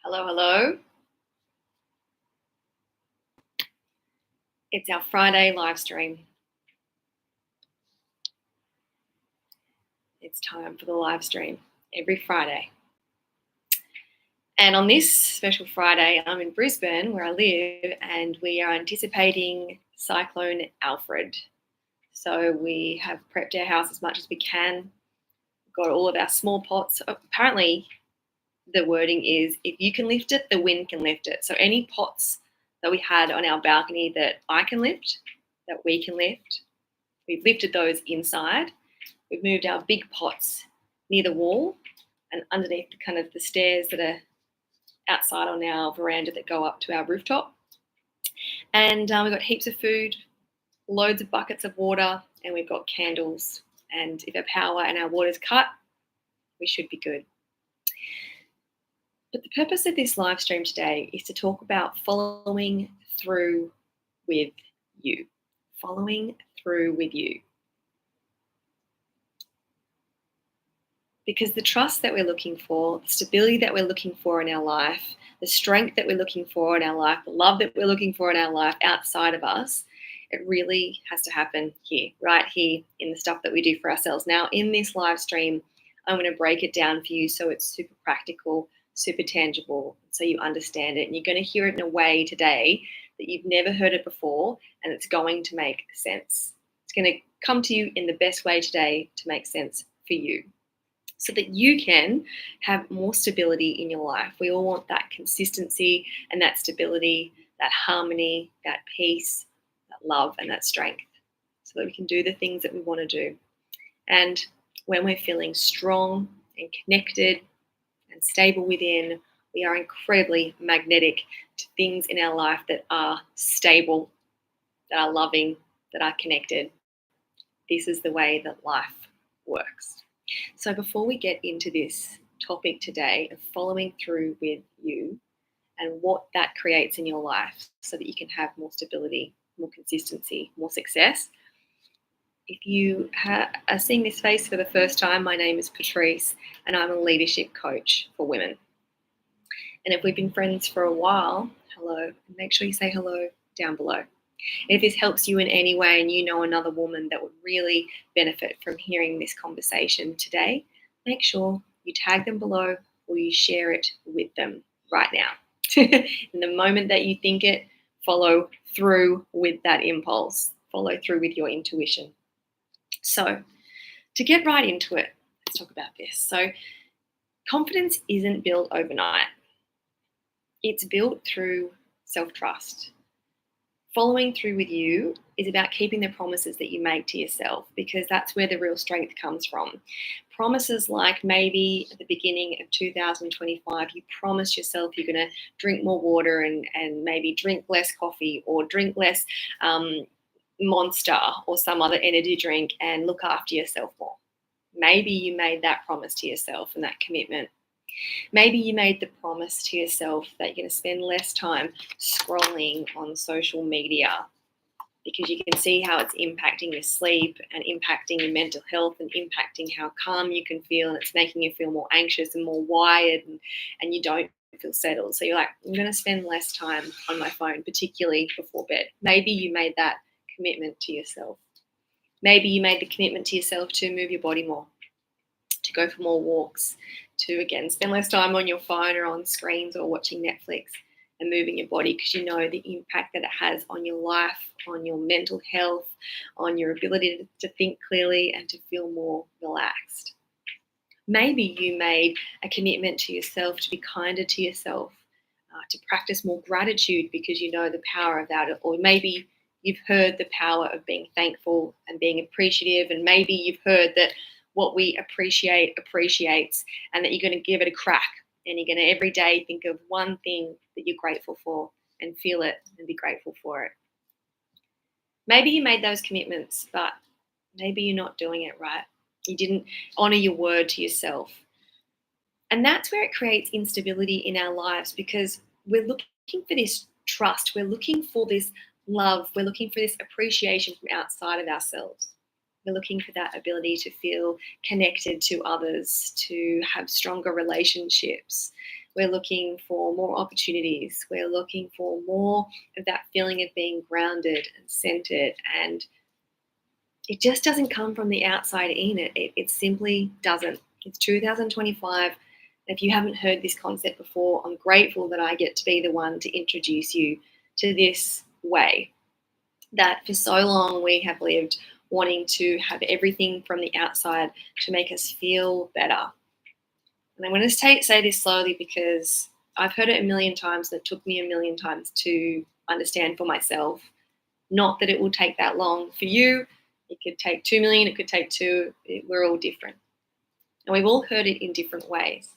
Hello, hello. It's our Friday live stream. It's time for the live stream every Friday. And on this special Friday, I'm in Brisbane where I live, and we are anticipating Cyclone Alfred. So we have prepped our house as much as we can. We've got all of our small pots. Apparently, the wording is if you can lift it, the wind can lift it. So any pots that we had on our balcony that I can lift, that we can lift, we've lifted those inside. We've moved our big pots near the wall and underneath the stairs that are outside on our veranda that go up to our rooftop. And we've got heaps of food, loads of buckets of water, and we've got candles. And if our power and our water's cut, we should be good. But the purpose of this live stream today is to talk about following through with you. Following through with you. Because the trust that we're looking for, the stability that we're looking for in our life, the strength that we're looking for in our life, the love that we're looking for in our life outside of us, it really has to happen here, right here in the stuff that we do for ourselves. Now, in this live stream, I'm going to break it down for you so it's super practical, super tangible, so you understand it. And you're going to hear it in a way today that you've never heard it before, and it's going to make sense. It's going to come to you in the best way today to make sense for you, so that you can have more stability in your life. We all want that consistency and that stability, that harmony, that peace, that love, and that strength, so that we can do the things that we want to do. And when we're feeling strong and connected and stable within, we are incredibly magnetic to things in our life that are stable, that are loving, that are connected. This is the way that life works. So before we get into this topic today of following through with you and what that creates in your life so that you can have more stability, more consistency, more success, if you are seeing this face for the first time, my name is Patrice and I'm a leadership coach for women. And if we've been friends for a while, hello, make sure you say hello down below. If this helps you in any way and you know another woman that would really benefit from hearing this conversation today, make sure you tag them below or you share it with them right now. In the moment that you think it, follow through with that impulse. Follow through with your intuition. So to get right into it, let's talk about this. So confidence isn't built overnight. It's built through self-trust. Following through with you is about keeping the promises that you make to yourself, because that's where the real strength comes from. Promises like maybe at the beginning of 2025, you promised yourself you're going to drink more water and maybe drink less coffee or drink less Monster or some other energy drink and look after yourself more. Maybe you made that promise to yourself and that commitment. Maybe you made the promise to yourself that you're going to spend less time scrolling on social media, because you can see how it's impacting your sleep and impacting your mental health and impacting how calm you can feel, and it's making you feel more anxious and more wired, and you don't feel settled. So you're like, I'm going to spend less time on my phone, particularly before bed. Maybe you made that commitment to yourself. Maybe you made the commitment to yourself to move your body more, to go for more walks, to, again, spend less time on your phone or on screens or watching Netflix, and moving your body, because you know the impact that it has on your life, on your mental health, on your ability to think clearly and to feel more relaxed. Maybe you made a commitment to yourself to be kinder to yourself, to practice more gratitude because you know the power of that. Or maybe you've heard the power of being thankful and being appreciative, and maybe you've heard that what we appreciate appreciates, and that you're going to give it a crack, and you're going to every day think of one thing that you're grateful for and feel it and be grateful for it. Maybe you made those commitments, but maybe you're not doing it right. You didn't honor your word to yourself. And that's where it creates instability in our lives, because we're looking for this trust. We're looking for this love. We're looking for this appreciation from outside of ourselves. We're looking for that ability to feel connected to others, to have stronger relationships, We're looking for more opportunities. We're looking for more of that feeling of being grounded and centered. And it just doesn't come from the outside in. It simply doesn't. It's 2025. If you haven't heard this concept before, I'm grateful that I get to be the one to introduce you to this way that for so long we have lived wanting to have everything from the outside to make us feel better. And I'm going to say this slowly because I've heard it a million times and it took me a million times to understand for myself. Not that it will take that long for you. It could take 2 million, it could take two. We're all different. And we've all heard it in different ways.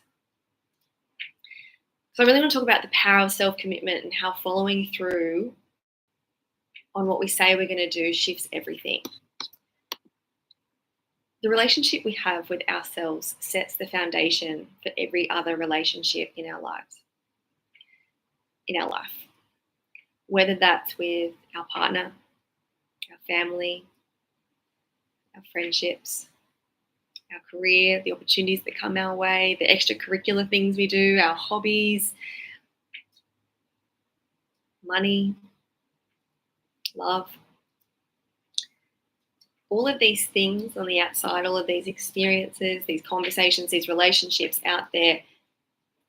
So I really want to talk about the power of self-commitment and how following through on what we say we're going to do shifts everything. The relationship we have with ourselves sets the foundation for every other relationship in our lives, in our life. Whether that's with our partner, our family, our friendships, our career, the opportunities that come our way, the extracurricular things we do, our hobbies, money, love. All of these things on the outside, all of these experiences, these conversations, these relationships out there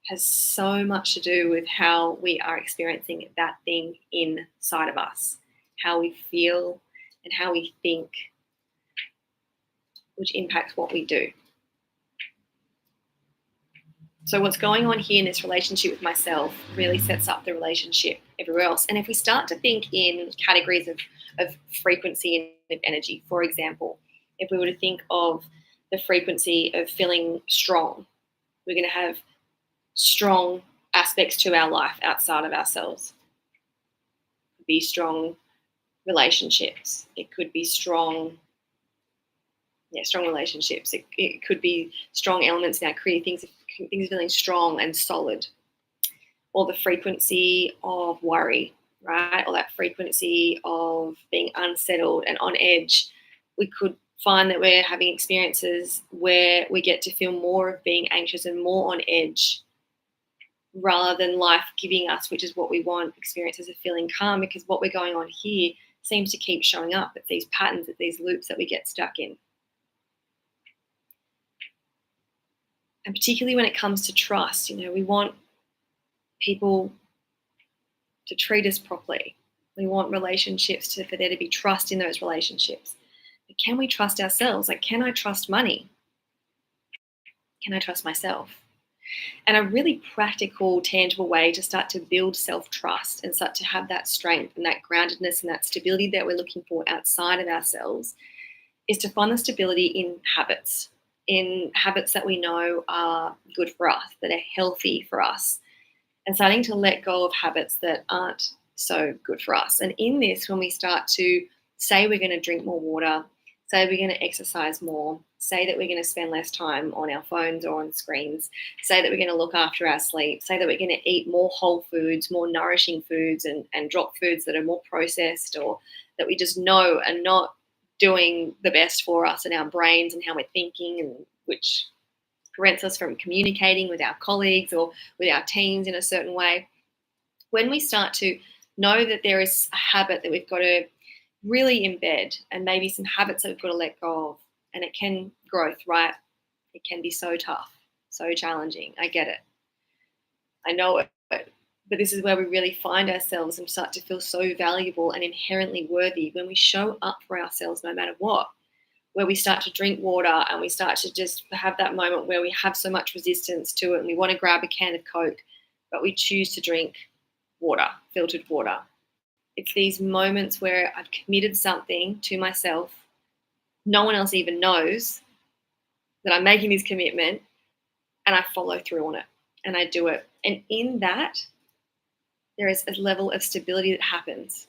has so much to do with how we are experiencing that thing inside of us, how we feel and how we think, which impacts what we do. So what's going on here in this relationship with myself really sets up the relationship everywhere else. And if we start to think in categories of frequency and of energy, for example, if we were to think of the frequency of feeling strong, we're going to have strong aspects to our life outside of ourselves. It could be strong relationships. It could be strong relationships. It could be strong elements in our career, things feeling strong and solid. Or the frequency of worry, right? Or that frequency of being unsettled and on edge. We could find that we're having experiences where we get to feel more of being anxious and more on edge rather than life giving us, which is what we want, experiences of feeling calm, because what we're going on here seems to keep showing up. It's these patterns, it's these loops that we get stuck in. And particularly when it comes to trust, we want people to treat us properly. We want relationships for there to be trust in those relationships. But can we trust ourselves? Like, can I trust money? Can I trust myself? And a really practical, tangible way to start to build self-trust and start to have that strength and that groundedness and that stability that we're looking for outside of ourselves is to find the stability in habits that we know are good for us, that are healthy for us, and starting to let go of habits that aren't so good for us. And in this, when we start to say we're going to drink more water, say we're going to exercise more, say that we're going to spend less time on our phones or on screens, say that we're going to look after our sleep, say that we're going to eat more whole foods, more nourishing foods, and drop foods that are more processed or that we just know are not doing the best for us and our brains and how we're thinking, and which prevents us from communicating with our colleagues or with our teams in a certain way. When we start to know that there is a habit that we've got to really embed and maybe some habits that we've got to let go of, and it can growth, right? It can be so tough, so challenging. I get it. I know it. But this is where we really find ourselves and start to feel so valuable and inherently worthy when we show up for ourselves no matter what. Where we start to drink water and we start to just have that moment where we have so much resistance to it and we want to grab a can of Coke, but we choose to drink water, filtered water. It's these moments where I've committed something to myself. No one else even knows that I'm making this commitment, and I follow through on it and I do it. And in that, there is a level of stability that happens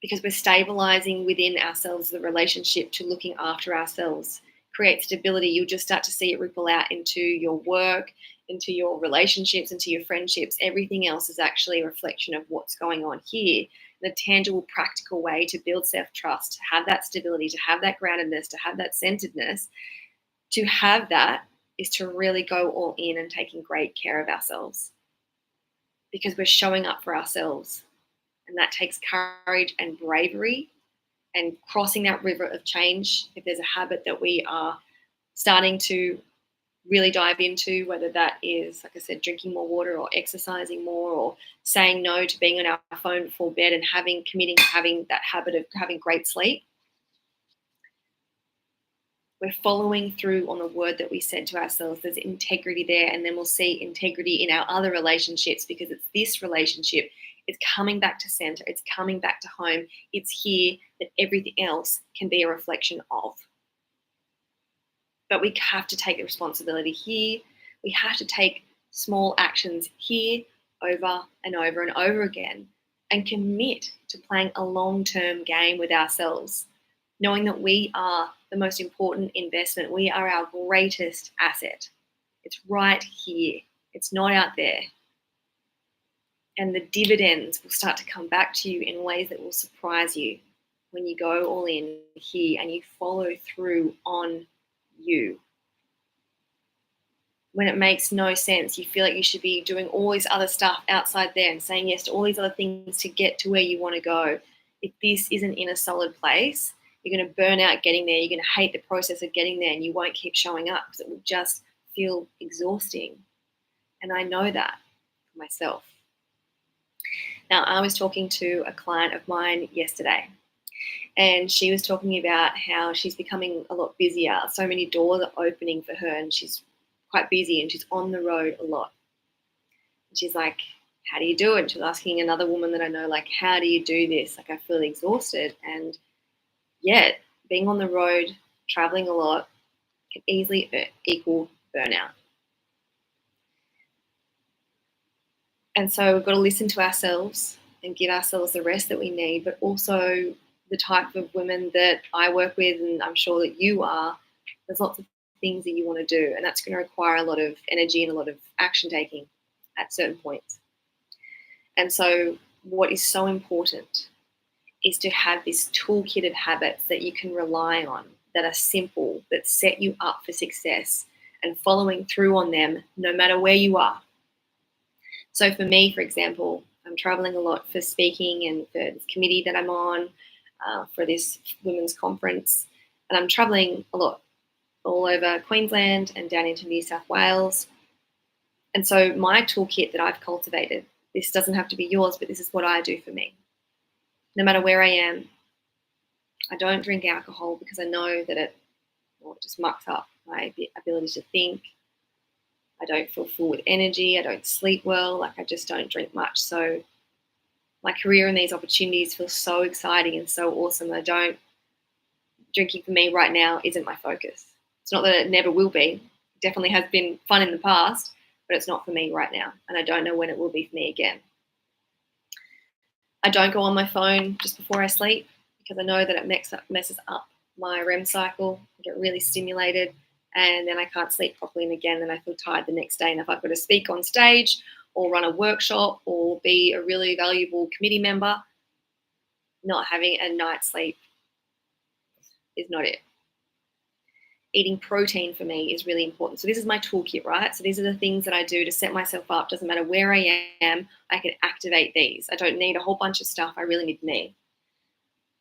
because we're stabilizing within ourselves. The relationship to looking after ourselves creates stability. You'll just start to see it ripple out into your work, into your relationships, into your friendships. Everything else is actually a reflection of what's going on here in a tangible, practical way to build self-trust, to have that stability, to have that groundedness, to have that centeredness, to have that is to really go all in and taking great care of ourselves, because we're showing up for ourselves. And that takes courage and bravery and crossing that river of change. If there's a habit that we are starting to really dive into, whether that is, like I said, drinking more water or exercising more or saying no to being on our phone before bed and committing to having that habit of having great sleep, we're following through on the word that we said to ourselves. There's integrity there, and then we'll see integrity in our other relationships, because it's this relationship. It's coming back to center. It's coming back to home. It's here that everything else can be a reflection of. But we have to take the responsibility here. We have to take small actions here over and over and over again and commit to playing a long-term game with ourselves, knowing that we are the most important investment. We are our greatest asset. It's right here. It's not out there. And the dividends will start to come back to you in ways that will surprise you when you go all in here and you follow through on you. When it makes no sense, you feel like you should be doing all this other stuff outside there and saying yes to all these other things to get to where you want to go. If this isn't in a solid place, you're going to burn out getting there. You're going to hate the process of getting there, and you won't keep showing up because it will just feel exhausting. And I know that for myself. Now, I was talking to a client of mine yesterday, and she was talking about how she's becoming a lot busier. So many doors are opening for her, and she's quite busy, and she's on the road a lot. And she's like, how do you do it? And she was asking another woman that I know, like, how do you do this? Like, I feel exhausted. And yet, being on the road, traveling a lot, can easily equal burnout. And so we've got to listen to ourselves and give ourselves the rest that we need, but also the type of women that I work with, and I'm sure that you are, there's lots of things that you want to do, and that's going to require a lot of energy and a lot of action taking at certain points. And so what is so important is to have this toolkit of habits that you can rely on, that are simple, that set you up for success, and following through on them no matter where you are. So for me, for example, I'm traveling a lot for speaking and for this committee that I'm on, for this women's conference, and I'm traveling a lot all over Queensland and down into New South Wales. And so my toolkit that I've cultivated, this doesn't have to be yours, but this is what I do for me. No matter where I am, I don't drink alcohol because I know that it just mucks up my ability to think. I don't feel full with energy. I don't sleep well. Like, I just don't drink much. So my career and these opportunities feel so exciting and so awesome. Drinking for me right now isn't my focus. It's not that it never will be. It definitely has been fun in the past, but it's not for me right now. And I don't know when it will be for me again. I don't go on my phone just before I sleep because I know that it messes up my REM cycle. I get really stimulated, and then I can't sleep properly, and again, then I feel tired the next day. And if I've got to speak on stage or run a workshop or be a really valuable committee member, not having a night's sleep is not it. Eating protein for me is really important. So this is my toolkit, right? So these are the things that I do to set myself up. Doesn't matter where I am, I can activate these. I don't need a whole bunch of stuff. I really need me.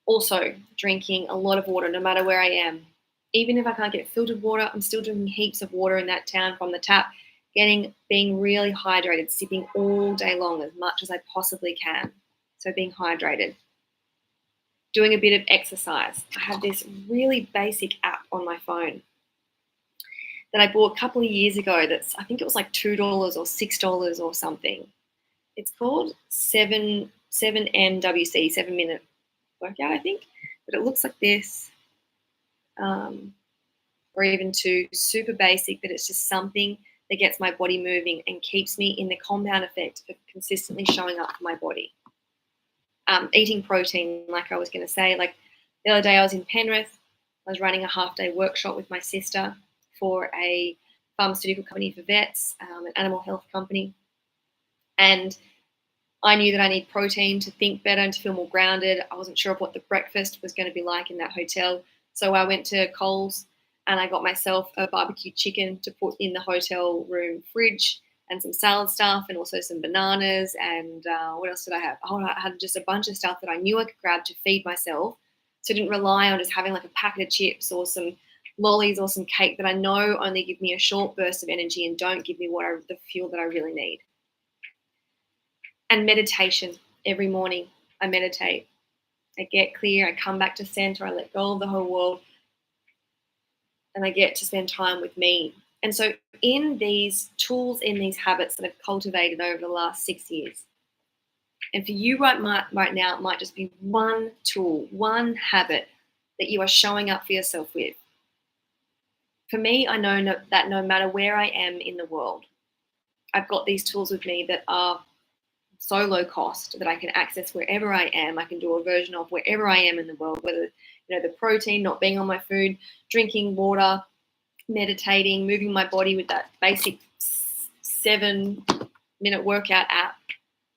Also, drinking a lot of water no matter where I am. Even if I can't get filtered water, I'm still drinking heaps of water in that town from the tap, being really hydrated, sipping all day long as much as I possibly can. So being hydrated. Doing a bit of exercise. I have this really basic app on my phone that I bought a couple of years ago. I think it was like $2 or $6 or something. It's called 7MWC, 7-minute workout, I think. But it looks like this, or even 2, super basic, but it's just something that gets my body moving and keeps me in the compound effect of consistently showing up for my body. Eating protein, like I was going to say, like the other day I was in Penrith. I was running a half-day workshop with my sister for a pharmaceutical company for vets, an animal health company. And I knew that I need protein to think better and to feel more grounded. I wasn't sure of what the breakfast was going to be like in that hotel. So I went to Coles and I got myself a barbecue chicken to put in the hotel room fridge, and some salad stuff, and also some bananas, and what else did I have? Oh, I had just a bunch of stuff that I knew I could grab to feed myself, so I didn't rely on just having like a packet of chips or some lollies or some cake that I know only give me a short burst of energy and don't give me the fuel that I really need. And meditation. Every morning I meditate. I get clear, I come back to center, I let go of the whole world, and I get to spend time with me. And so in these tools, in these habits that I've cultivated over the last 6 years, and for you right now, it might just be one tool, one habit that you are showing up for yourself with. For me, I know that no matter where I am in the world, I've got these tools with me that are so low cost that I can access wherever I am. I can do a version of wherever I am in the world, whether the protein, not being on my food, drinking water, meditating, moving my body with that basic 7-minute workout app.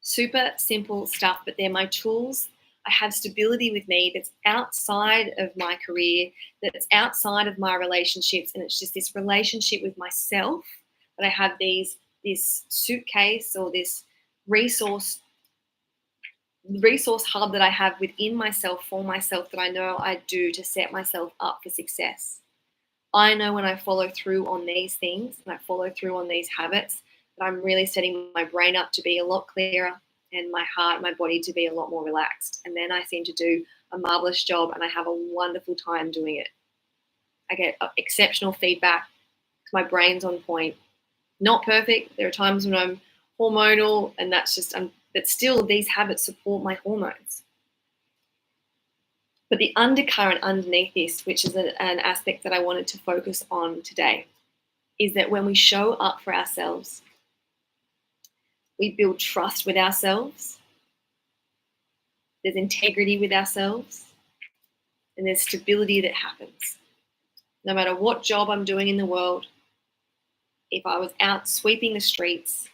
Super simple stuff, but they're my tools. I have stability with me that's outside of my career, that's outside of my relationships, and it's just this relationship with myself that I have this suitcase or this resource hub that I have within myself for myself that I know I do to set myself up for success. I know when I follow through on these things and I follow through on these habits that I'm really setting my brain up to be a lot clearer and my heart, my body to be a lot more relaxed. And then I seem to do a marvelous job and I have a wonderful time doing it. I get exceptional feedback. My brain's on point. Not perfect. There are times when I'm hormonal and but still these habits support my hormones. But the undercurrent underneath this, which is an aspect that I wanted to focus on today, is that when we show up for ourselves, we build trust with ourselves, there's integrity with ourselves, and there's stability that happens. No matter what job I'm doing in the world, if I was out sweeping the streets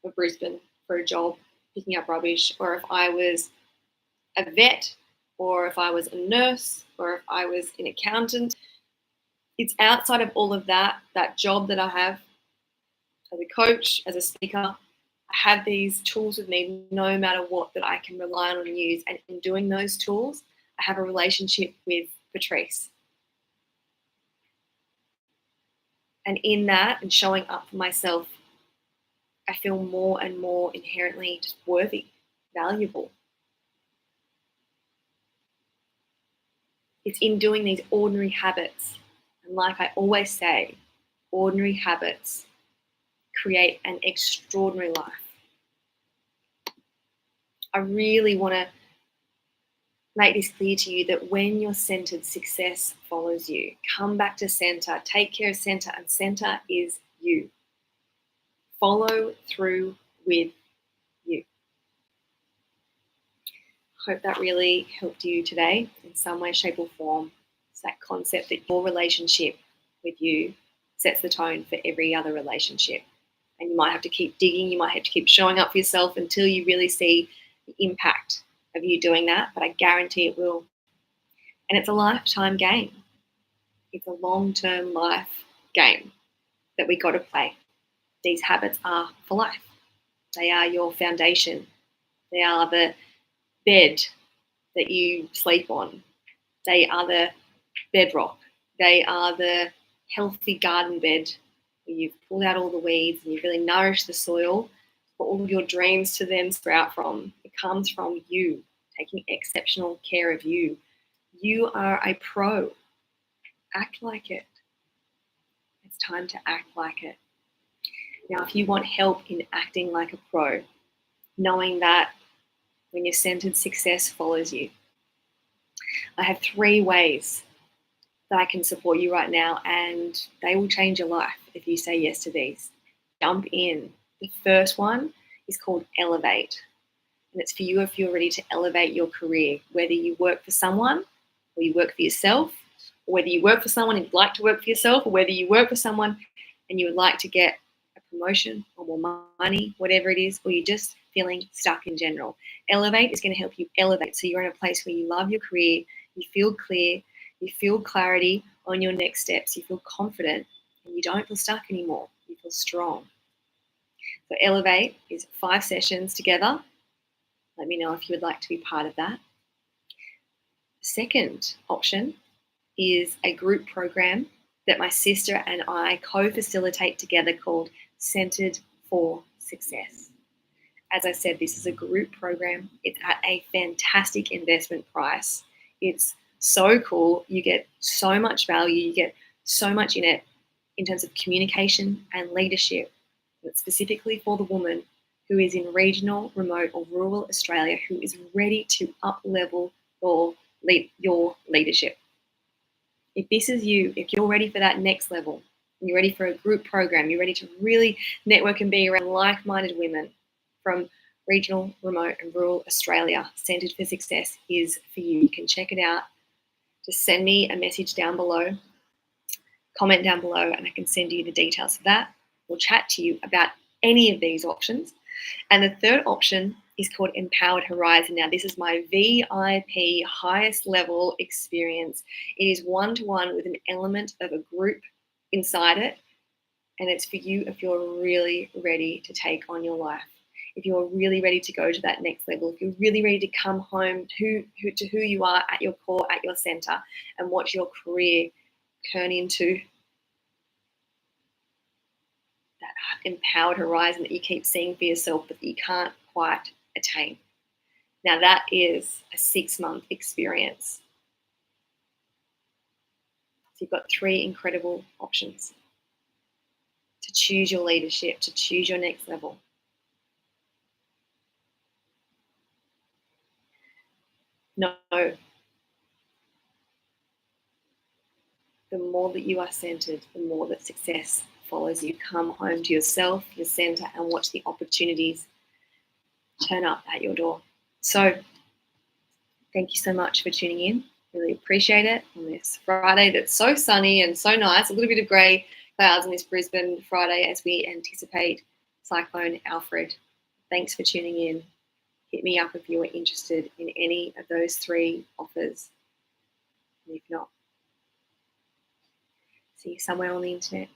of Brisbane for a job, picking up rubbish, or if I was a vet, or if I was a nurse, or if I was an accountant, it's outside of all of that job that I have as a coach, as a speaker. I have these tools with me no matter what that I can rely on and use. And in doing those tools, I have a relationship with Patrice. And in that and showing up for myself, I feel more and more inherently just worthy, valuable. It's in doing these ordinary habits. And like I always say, ordinary habits create an extraordinary life. I really want to make this clear to you that when you're centered, success follows you. Come back to center, take care of center, and center is you. Follow through with you. Hope that really helped you today in some way, shape, or form. It's that concept that your relationship with you sets the tone for every other relationship. And you might have to keep digging, you might have to keep showing up for yourself until you really see the impact of you doing that, but I guarantee it will. And it's a lifetime game. It's a long-term life game that we got to play. These habits are for life. They are your foundation. They are the bed that you sleep on. They are the bedrock. They are the healthy garden bed where you've pulled out all the weeds and you've really nourished the soil for all of your dreams to then sprout from. It comes from you, taking exceptional care of you. You are a pro. Act like it. It's time to act like it. Now, if you want help in acting like a pro, knowing that when you're centered, success follows you, I have 3 ways that I can support you right now, and they will change your life if you say yes to these. Jump in. The first one is called Elevate. And it's for you if you're ready to elevate your career, whether you work for someone or you work for yourself, or whether you work for someone and you'd like to work for yourself, or whether you work for someone and you would like to get a promotion or more money, whatever it is, or you're just feeling stuck in general. Elevate is going to help you elevate so you're in a place where you love your career, you feel clear, you feel clarity on your next steps. You feel confident and you don't feel stuck anymore. You feel strong. So Elevate is 5 sessions together. Let me know if you would like to be part of that. The second option is a group program that my sister and I co-facilitate together called Centered for Success. As I said, this is a group program. It's at a fantastic investment price. It's so cool. You get so much value. You get so much in it in terms of communication and leadership. It's specifically for the woman who is in regional, remote, or rural Australia who is ready to up-level your leadership. If this is you, if you're ready for that next level, you're ready for a group program, you're ready to really network and be around like-minded women from regional, remote, and rural Australia, Centered for Success is for you. You can check it out. Just send me a message down below, comment down below, and I can send you the details of that. We'll chat to you about any of these options. And the third option is called Empowered Horizon. Now, this is my VIP highest level experience. It is one-to-one with an element of a group inside it. And it's for you if you're really ready to take on your life. If you're really ready to go to that next level, if you're really ready to come home to who you are at your core, at your center, and watch your career turn into that empowered horizon that you keep seeing for yourself, but that you can't quite attain. Now, that is a 6-month experience. So you've got 3 incredible options to choose your leadership, to choose your next level. No, the more that you are centered, the more that success follows you. Come home to yourself, your center, and watch the opportunities turn up at your door. So thank you so much for tuning in. Really appreciate it on this Friday that's so sunny and so nice. A little bit of grey clouds on this Brisbane Friday as we anticipate Cyclone Alfred. Thanks for tuning in. Hit me up if you are interested in any of those 3 offers. And if not, see you somewhere on the internet.